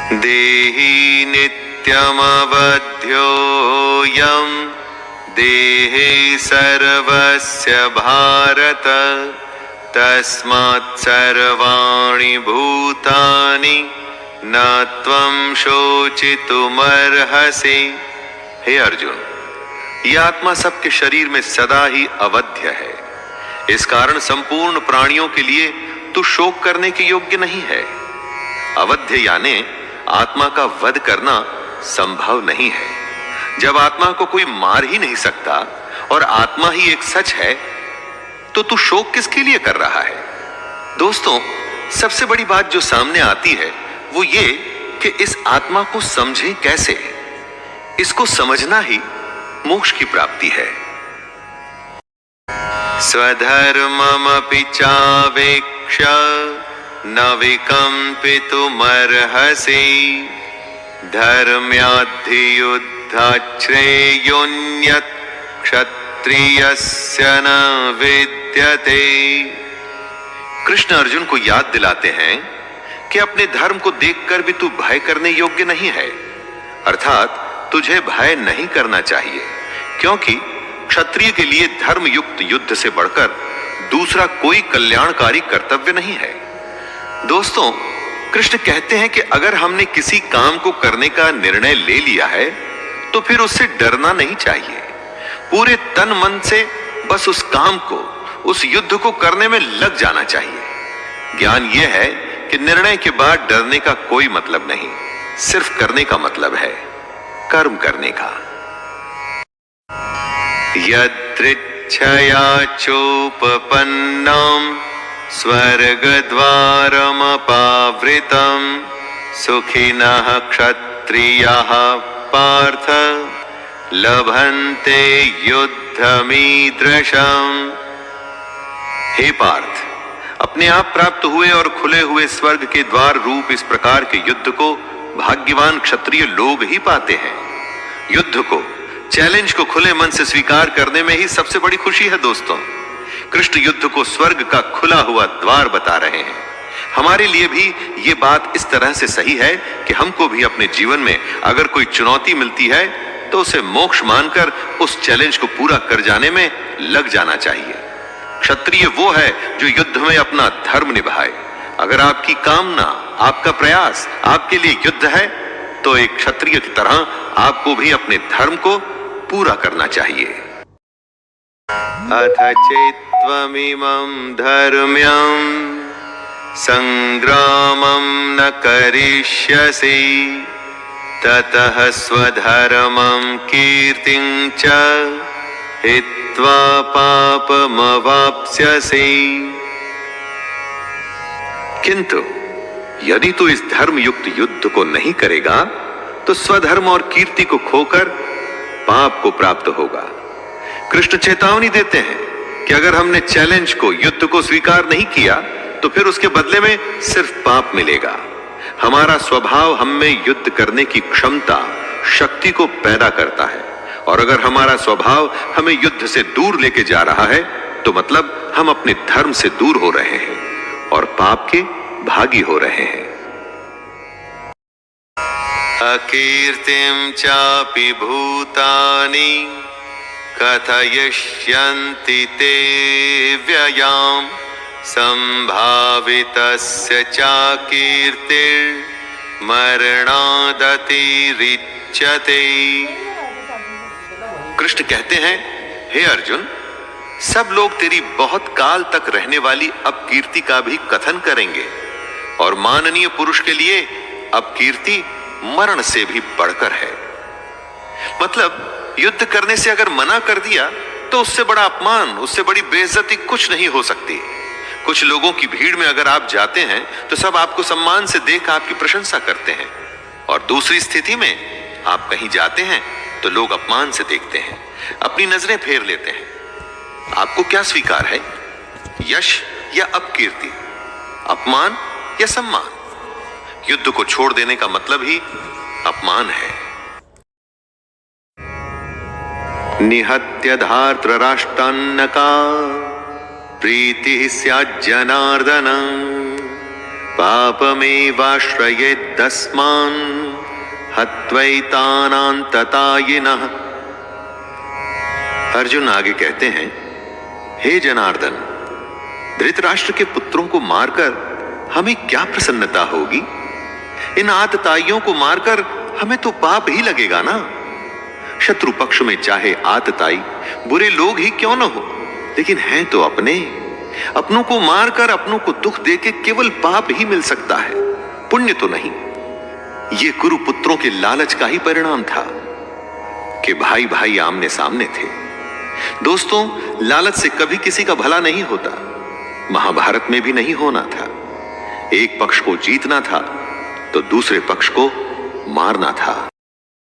देहि नित्यमवध्योऽयं देहे सर्वस्य भारत तस्मात् सर्वाणि भूतानि न त्वं शोचितुमर्हसि। हे अर्जुन, यह आत्मा सबके शरीर में सदा ही अवध्य है। इस कारण संपूर्ण प्राणियों के लिए तू शोक करने के योग्य नहीं है। अवध्य यानी आत्मा का वध करना संभव नहीं है। जब आत्मा को कोई मार ही नहीं सकता और आत्मा ही एक सच है, तो तू शोक किसके लिए कर रहा है? दोस्तों, सबसे बड़ी बात जो सामने आती है वो ये कि इस आत्मा को समझें कैसे। इसको समझना ही मोक्ष की प्राप्ति है। स्वधर्ममपि चावेक्ष्य न विकम्पितुमर्हसि धर्म्याद्धियुद्धात् श्रेयोऽन्यत् क्षत्रियस्य न विद्यते। कृष्ण अर्जुन को याद दिलाते हैं कि अपने धर्म को देखकर भी तू भय करने योग्य नहीं है, अर्थात तुझे भय नहीं करना चाहिए, क्योंकि क्षत्रिय के लिए धर्म युक्त युद्ध से बढ़कर दूसरा कोई कल्याणकारी कर्तव्य नहीं है। दोस्तों, कृष्ण कहते हैं कि अगर हमने किसी काम को करने का निर्णय ले लिया है तो फिर उससे डरना नहीं चाहिए। पूरे तन मन से बस उस काम को, उस युद्ध को करने में लग जाना चाहिए। ज्ञान यह है कि निर्णय के बाद डरने का कोई मतलब नहीं, सिर्फ करने का मतलब है, कर्म करने का। यदृच्छया चोपपन्नं स्वर्गद्वारमपावृतं सुखिनः क्षत्रियाः पार्थ लभन्ते युद्धमीदृशम्। हे पार्थ, अपने आप प्राप्त हुए और खुले हुए स्वर्ग के द्वार रूप इस प्रकार के युद्ध को भाग्यवान क्षत्रिय लोग ही पाते हैं। युद्ध को, चैलेंज को खुले मन से स्वीकार करने में ही सबसे बड़ी खुशी है। दोस्तों, कृष्ण युद्ध को स्वर्ग का खुला हुआ द्वार बता रहे हैं। हमारे लिए भी ये बात इस तरह से सही है कि हमको भी अपने जीवन में अगर कोई चुनौती मिलती है तो उसे मोक्ष मानकर उस चैलेंज को पूरा कर जाने में लग जाना चाहिए। क्षत्रिय वो है जो युद्ध में अपना धर्म निभाए। अगर आपकी कामना, आपका प्रयास आपके लिए युद्ध है तो एक क्षत्रिय की तरह आपको भी अपने धर्म को पूरा करना चाहिए। अथ चेत्त्वमिमं धर्म्यं संग्रामं न करिष्यसि ततः स्वधर्मं कीर्तिं च हित्वा पापमवाप्स्यसि। किंतु यदि तू इस धर्म युक्त युद्ध को नहीं करेगा तो स्वधर्म और कीर्ति को खोकर पाप को प्राप्त होगा। कृष्ण चेतावनी देते हैं कि अगर हमने चैलेंज को, युद्ध को स्वीकार नहीं किया तो फिर उसके बदले में सिर्फ पाप मिलेगा। हमारा स्वभाव हम में युद्ध करने की क्षमता, शक्ति को पैदा करता है, और अगर हमारा स्वभाव हमें युद्ध से दूर लेके जा रहा है तो मतलब हम अपने धर्म से दूर हो रहे हैं और पाप के भागी हो रहे हैं। अकीर्तिं चापि भूतानि कथयिष्यन्ति ते व्ययाम् संभावितस्य चाकीर्तिर्मरणादतिरिच्यते। कृष्ण कहते हैं, हे अर्जुन, सब लोग तेरी बहुत काल तक रहने वाली अपकीर्ति का भी कथन करेंगे, और माननीय पुरुष के लिए अपकीर्ति मरण से भी बढ़कर है। मतलब युद्ध करने से अगर मना कर दिया तो उससे बड़ा अपमान, उससे बड़ी बेइज्जती कुछ नहीं हो सकती। कुछ लोगों की भीड़ में अगर आप जाते हैं तो सब आपको सम्मान से देख आपकी प्रशंसा करते हैं, और दूसरी स्थिति में आप कहीं जाते हैं तो लोग अपमान से देखते हैं, अपनी नजरें फेर लेते हैं। आपको क्या स्वीकार है, यश या अपकीर्ति, अपमान या सम्मान? युद्ध को छोड़ देने का मतलब ही अपमान है। निहत्य धार्तराष्ट्रान्नका प्रीतिः स्यात् जनार्दन पापमेवाश्रयेद्दस्मान् हत्वैतानान्ततायिनः। अर्जुन आगे कहते हैं, हे जनार्दन, धृतराष्ट्र के पुत्रों को मारकर हमें क्या प्रसन्नता होगी? इन आतताइयों को मारकर हमें तो पाप ही लगेगा ना। शत्रु पक्ष में चाहे आतताई बुरे लोग ही क्यों न हो, लेकिन हैं तो अपनों को मारकर अपनों को दुख देके केवल पाप ही मिल सकता है, पुण्य तो नहीं। ये कुरु पुत्रों के लालच का ही परिणाम था कि भाई भाई आमने सामने थे। दोस्तों, लालच से कभी किसी का भला नहीं होता। महाभारत में भी नहीं होना था। एक पक्ष को जीतना था तो दूसरे पक्ष को मारना था।